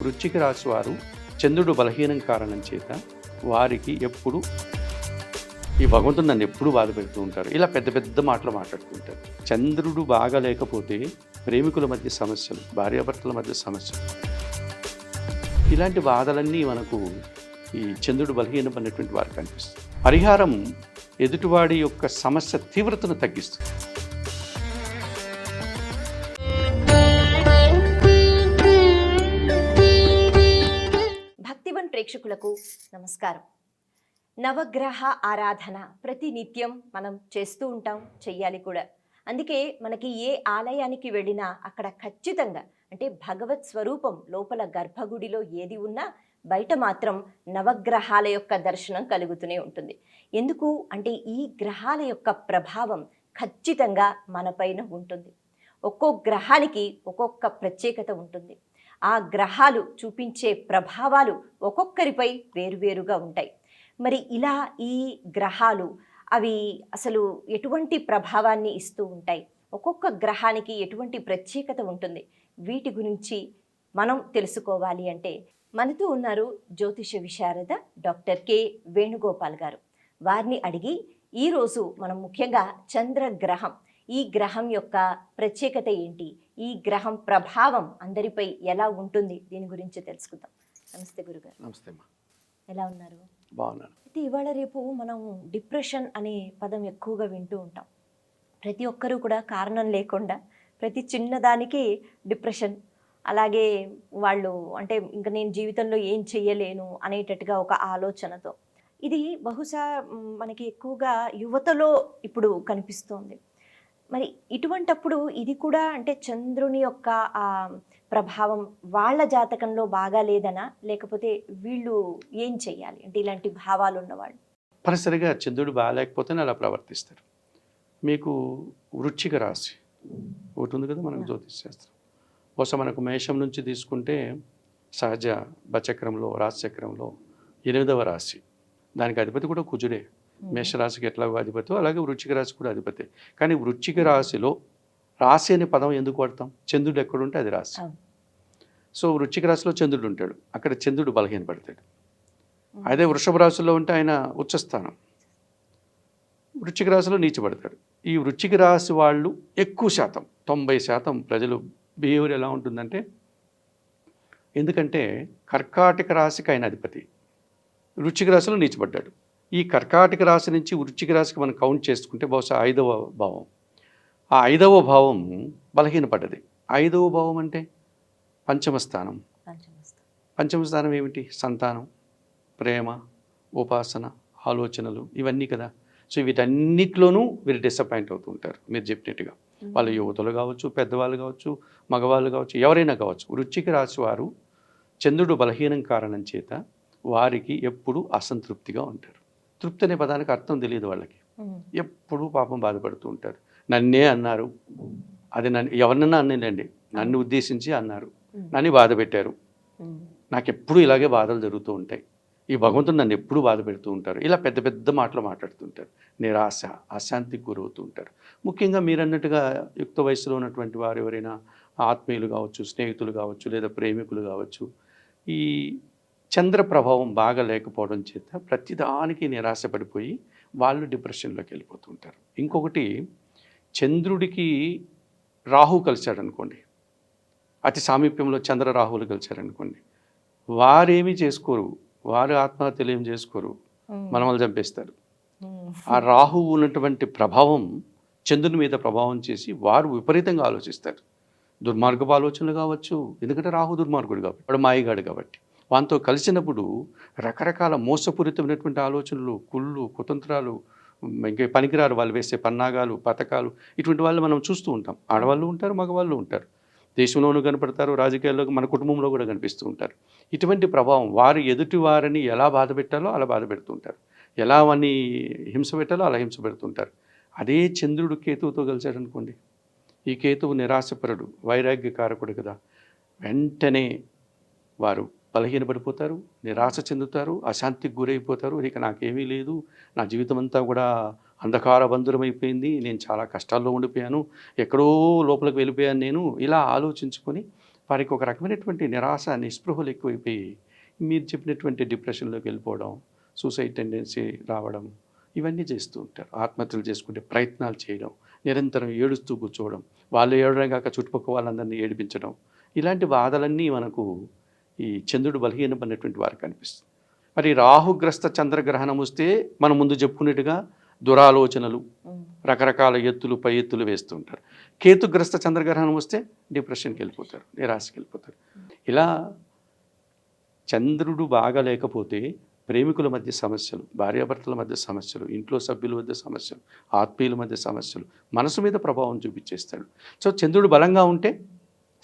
వృశ్చిక రాశి వారు చంద్రుడు బలహీనం కారణం చేత వారికి ఎప్పుడు ఈ భగవంతుడు నన్ను ఎప్పుడు బాధ పెడుతూ ఉంటారు. ఇలా పెద్ద పెద్ద మాటలు మాట్లాడుతుంటారు. చంద్రుడు బాగా లేకపోతే ప్రేమికుల మధ్య సమస్యలు, భార్యాభర్తల మధ్య సమస్యలు, ఇలాంటి బాధలన్నీ మనకు ఈ చంద్రుడు బలహీనమైనటువంటి వారికి కనిపిస్తుంది. పరిహారం ఎదుటివాడి యొక్క సమస్య తీవ్రతను తగ్గిస్తుంది. భక్తివన్ ప్రేక్షకులకు నమస్కారం. నవగ్రహ ఆరాధన ప్రతి నిత్యం మనం చేస్తూ ఉంటాం, చెయ్యాలి కూడా. అందుకే మనకి ఏ ఆలయానికి వెళ్ళినా అక్కడ ఖచ్చితంగా అంటే భగవత్ స్వరూపం లోపల గర్భగుడిలో ఏది ఉన్నా బయట మాత్రం నవగ్రహాల యొక్క దర్శనం కలుగుతూనే ఉంటుంది. ఎందుకు అంటే ఈ గ్రహాల యొక్క ప్రభావం ఖచ్చితంగా మనపైన ఉంటుంది. ఒక్కో గ్రహానికి ఒక్కొక్క ప్రత్యేకత ఉంటుంది. ఆ గ్రహాలు చూపించే ప్రభావాలు ఒక్కొక్కరిపై వేరువేరుగా ఉంటాయి. మరి ఇలా ఈ గ్రహాలు అవి అసలు ఎటువంటి ప్రభావాన్ని ఇస్తూ ఉంటాయి, ఒక్కొక్క గ్రహానికి ఎటువంటి ప్రత్యేకత ఉంటుంది, వీటి గురించి మనం తెలుసుకోవాలి అంటే మనతో ఉన్నారు జ్యోతిష విశారద డాక్టర్ కె వేణుగోపాల్ గారు. వారిని అడిగి ఈరోజు మనం ముఖ్యంగా చంద్రగ్రహం, ఈ గ్రహం యొక్క ప్రత్యేకత ఏంటి, ఈ గ్రహం ప్రభావం అందరిపై ఎలా ఉంటుంది, దీని గురించి తెలుసుకుందాం. నమస్తే గురుగారు. నమస్తే అమ్మా. ఎలా ఉన్నారు? బాగున్నాను. అయితే ఇవాళ రేపు మనం డిప్రెషన్ అనే పదం ఎక్కువగా వింటూ ఉంటాం. ప్రతి ఒక్కరూ కూడా కారణం లేకుండా ప్రతి చిన్నదానికి డిప్రెషన్, అలాగే వాళ్ళు అంటే ఇంకా నేను జీవితంలో ఏం చెయ్యలేను అనేటట్టుగా ఒక ఆలోచనతో. ఇది బహుశా మనకి ఎక్కువగా యువతలో ఇప్పుడు కనిపిస్తోంది. మరి ఇటువంటప్పుడు ఇది కూడా అంటే చంద్రుని యొక్క ఆ ప్రభావం వాళ్ళ జాతకంలో బాగా లేదనా, లేకపోతే వీళ్ళు ఏం చెయ్యాలి అంటే ఇలాంటి భావాలు ఉన్నవాళ్ళు? తప్పనిసరిగా చంద్రుడు బాగాలేకపోతేనే అలా ప్రవర్తిస్తారు. మీకు వృశ్చిక రాశి ఒకటి ఉంది కదా మనకు జ్యోతిష్ శాస్త్రం. బహుశా మనకు మేషం నుంచి తీసుకుంటే సహజ బచక్రంలో రాశిచక్రంలో 8వ రాశి, దానికి అధిపతి కూడా కుజుడే. మేషరాశికి ఎట్లాగో అధిపతి, అలాగే వృశ్చిక రాశి కూడా అధిపతి. కానీ వృశ్చిక రాశిలో రాశి అనే పదం ఎందుకు వాడతాం? చంద్రుడు ఎక్కడుంటే అది రాశి. సో వృశ్చిక రాశిలో చంద్రుడు ఉంటాడు, అక్కడ చంద్రుడు బలహీనపడతాడు. అదే వృషభ రాశిలో ఉంటే ఆయన ఉచ్చస్థానం, వృశ్చిక రాశిలో నీచబడతాడు. ఈ వృశ్చిక రాశి వాళ్ళు ఎక్కువ శాతం 90% ప్రజలు బిహేవియర్ ఎలా ఉంటుందంటే, ఎందుకంటే కర్కాటక రాశికి ఆయన అధిపతి వృశ్చిక రాశిలో నీచబడ్డాడు. ఈ కర్కాటక రాశి నుంచి వృశ్చిక రాశికి మనం కౌంట్ చేసుకుంటే బహుశా 5వ భావం, ఆ 5వ భావం బలహీనపడ్డది. 5వ భావం అంటే పంచమ స్థానం. పంచమ స్థానం ఏమిటి? సంతానం, ప్రేమ, ఉపాసన, ఆలోచనలు, ఇవన్నీ కదా. సో వీటన్నిటిలోనూ వీరు డిసప్పాయింట్ అవుతూ ఉంటారు. మీరు చెప్పినట్టుగా వాళ్ళ యువతులు కావచ్చు, పెద్దవాళ్ళు కావచ్చు, మగవాళ్ళు కావచ్చు, ఎవరైనా కావచ్చు. వృశ్చిక రాశి వారు చంద్రుడు బలహీనం కారణం చేత వారికి ఎప్పుడు అసంతృప్తిగా ఉంటారు. తృప్తి అనే పదానికి అర్థం తెలియదు వాళ్ళకి. ఎప్పుడూ పాపం బాధపడుతూ ఉంటారు. నన్నే అన్నారు, అది నన్ను ఎవరినన్నా అన్నానండి, నన్ను ఉద్దేశించి అన్నారు, నన్ను బాధ పెట్టారు, నాకు ఎప్పుడు ఇలాగే బాధలు జరుగుతూ ఉంటాయి, ఈ భగవంతుడు నన్ను ఎప్పుడూ బాధ పెడుతూ ఉంటారు. ఇలా పెద్ద పెద్ద మాటలు మాట్లాడుతుంటారు. నిరాశ, అశాంతికి గురవుతూ ఉంటారు. ముఖ్యంగా మీరు అన్నట్టుగా యుక్త వయసులో ఉన్నటువంటి వారు ఎవరైనా ఆత్మీయులు కావచ్చు, స్నేహితులు కావచ్చు, లేదా ప్రేమికులు కావచ్చు, ఈ చంద్ర ప్రభావం బాగా లేకపోవడం చేత ప్రతిదానికి నిరాశపడిపోయి వాళ్ళు డిప్రెషన్లోకి వెళ్ళిపోతూ ఉంటారు. ఇంకొకటి, చంద్రుడికి రాహు కలిశాడనుకోండి, అతి సామీప్యంలో చంద్ర రాహువులు కలిశారనుకోండి, వారేమీ చేసుకోరు, వారు ఆత్మహత్యలు ఏం చేసుకోరు, మనమల్ని చంపేస్తారు. ఆ రాహువు ఉన్నటువంటి ప్రభావం చంద్రుని మీద ప్రభావం చేసి వారు విపరీతంగా ఆలోచిస్తారు. దుర్మార్గపు ఆలోచనలు కావచ్చు, ఎందుకంటే రాహు దుర్మార్గుడు కాబట్టి, వాడు మాయగాడు కాబట్టి. వాటితో కలిసినప్పుడు రకరకాల మోసపూరితమైనటువంటి ఆలోచనలు, కుళ్ళు, కుతంత్రాలు, ఇంకా పనికిరారు వాళ్ళు వేసే పన్నాగాలు, పథకాలు, ఇటువంటి వాళ్ళు మనం చూస్తూ ఉంటాం. ఆడవాళ్ళు ఉంటారు, మగవాళ్ళు ఉంటారు, దేశంలోనూ కనపడతారు, రాజకీయాల్లో, మన కుటుంబంలో కూడా కనిపిస్తూ ఉంటారు. ఇటువంటి ప్రభావం వారు ఎదుటి వారిని ఎలా బాధ పెట్టాలో అలా బాధ పెడుతూ ఉంటారు, ఎలా వారిని హింస పెట్టాలో అలా హింస పెడుతుంటారు. అదే చంద్రుడు కేతువుతో కలిశాడు అనుకోండి, ఈ కేతువు నిరాశపరుడు, వైరాగ్యకారకుడు కదా, వెంటనే వారు బలహీనపడిపోతారు, నిరాశ చెందుతారు, అశాంతికి గురైపోతారు. ఇక నాకేమీ లేదు, నా జీవితం అంతా కూడా అంధకార బంధురమైపోయింది, నేను చాలా కష్టాల్లో ఉండిపోయాను, ఎక్కడో లోపలికి వెళ్ళిపోయాను నేను, ఇలా ఆలోచించుకొని వారికి ఒక రకమైనటువంటి నిరాశ నిస్పృహలు ఎక్కువైపోయి మీరు చెప్పినటువంటి డిప్రెషన్లోకి వెళ్ళిపోవడం, సూసైడ్ టెండెన్సీ రావడం, ఇవన్నీ చేస్తూ ఉంటారు. ఆత్మహత్యలు చేసుకునే ప్రయత్నాలు చేయడం, నిరంతరం ఏడుస్తూ కూర్చోవడం, వాళ్ళు ఏడడం కాక చుట్టుపక్కల వాళ్ళందరినీ ఏడిపించడం, ఇలాంటి బాధలన్నీ మనకు ఈ చంద్రుడు బలహీనమైనటువంటి వారికి కనిపిస్తుంది. మరి రాహుగ్రస్త చంద్రగ్రహణం వస్తే మనం ముందు చెప్పుకున్నట్టుగా దురాలోచనలు, రకరకాల ఎత్తులు పై ఎత్తులు వేస్తూ ఉంటారు. కేతుగ్రస్త చంద్రగ్రహణం వస్తే డిప్రెషన్కి వెళ్ళిపోతారు, నిరాశకి వెళ్ళిపోతారు. ఇలా చంద్రుడు బాగా లేకపోతే ప్రేమికుల మధ్య సమస్యలు, భార్యాభర్తల మధ్య సమస్యలు, ఇంట్లో సభ్యుల మధ్య సమస్యలు, ఆత్మీయుల మధ్య సమస్యలు, మనసు మీద ప్రభావం చూపించేస్తాడు. సో చంద్రుడు బలంగా ఉంటే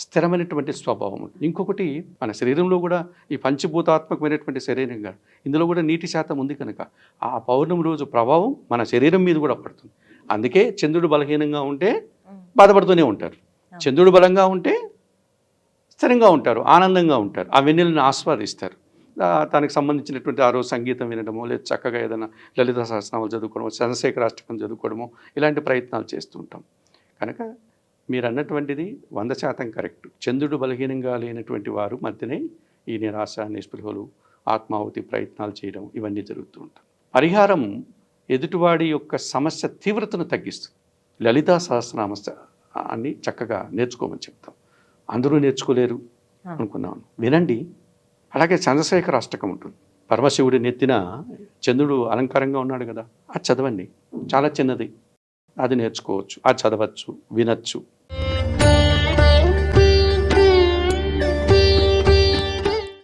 స్థిరమైనటువంటి స్వభావం ఉంటుంది. ఇంకొకటి, మన శరీరంలో కూడా ఈ పంచభూతాత్మకమైనటువంటి శరీరంగా ఇందులో కూడా నీటి శాతం ఉంది కనుక ఆ పౌర్ణమి రోజు ప్రభావం మన శరీరం మీద కూడా పడుతుంది. అందుకే చంద్రుడు బలహీనంగా ఉంటే బాధపడుతూనే ఉంటారు, చంద్రుడు బలంగా ఉంటే స్థిరంగా ఉంటారు, ఆనందంగా ఉంటారు, ఆ వెన్నెలను ఆస్వాదిస్తారు. దానికి సంబంధించినటువంటి ఆ రోజు సంగీతం వినడమో, లేదా చక్కగా ఏదైనా లలిత సహస్రనామాలు చదువుకోవడమో, చంద్రశేఖరాష్టకం చదువుకోవడమో, ఇలాంటి ప్రయత్నాలు చేస్తూ ఉంటాం. కనుక మీరు అన్నటువంటిది 100% కరెక్ట్. చంద్రుడు బలహీనంగా లేనటువంటి వారు మధ్యనే ఈ నిరాశ, నిస్పృహలు, ఆత్మాహుతి ప్రయత్నాలు చేయడం, ఇవన్నీ జరుగుతూ ఉంటాయి. పరిహారం ఎదుటివాడి యొక్క సమస్య తీవ్రతను తగ్గిస్తుంది. లలితా సహస్రనామ అని చక్కగా నేర్చుకోమని చెప్తాం. అందరూ నేర్చుకోలేరు అనుకున్నాను, వినండి. అలాగే చంద్రశేఖర అష్టకం ఉంటుంది. పరమశివుడి నెత్తిన చంద్రుడు అలంకారంగా ఉన్నాడు కదా, అది చదవండి. చాలా చిన్నది, అది నేర్చుకోవచ్చు, అది చదవచ్చు, వినచ్చు.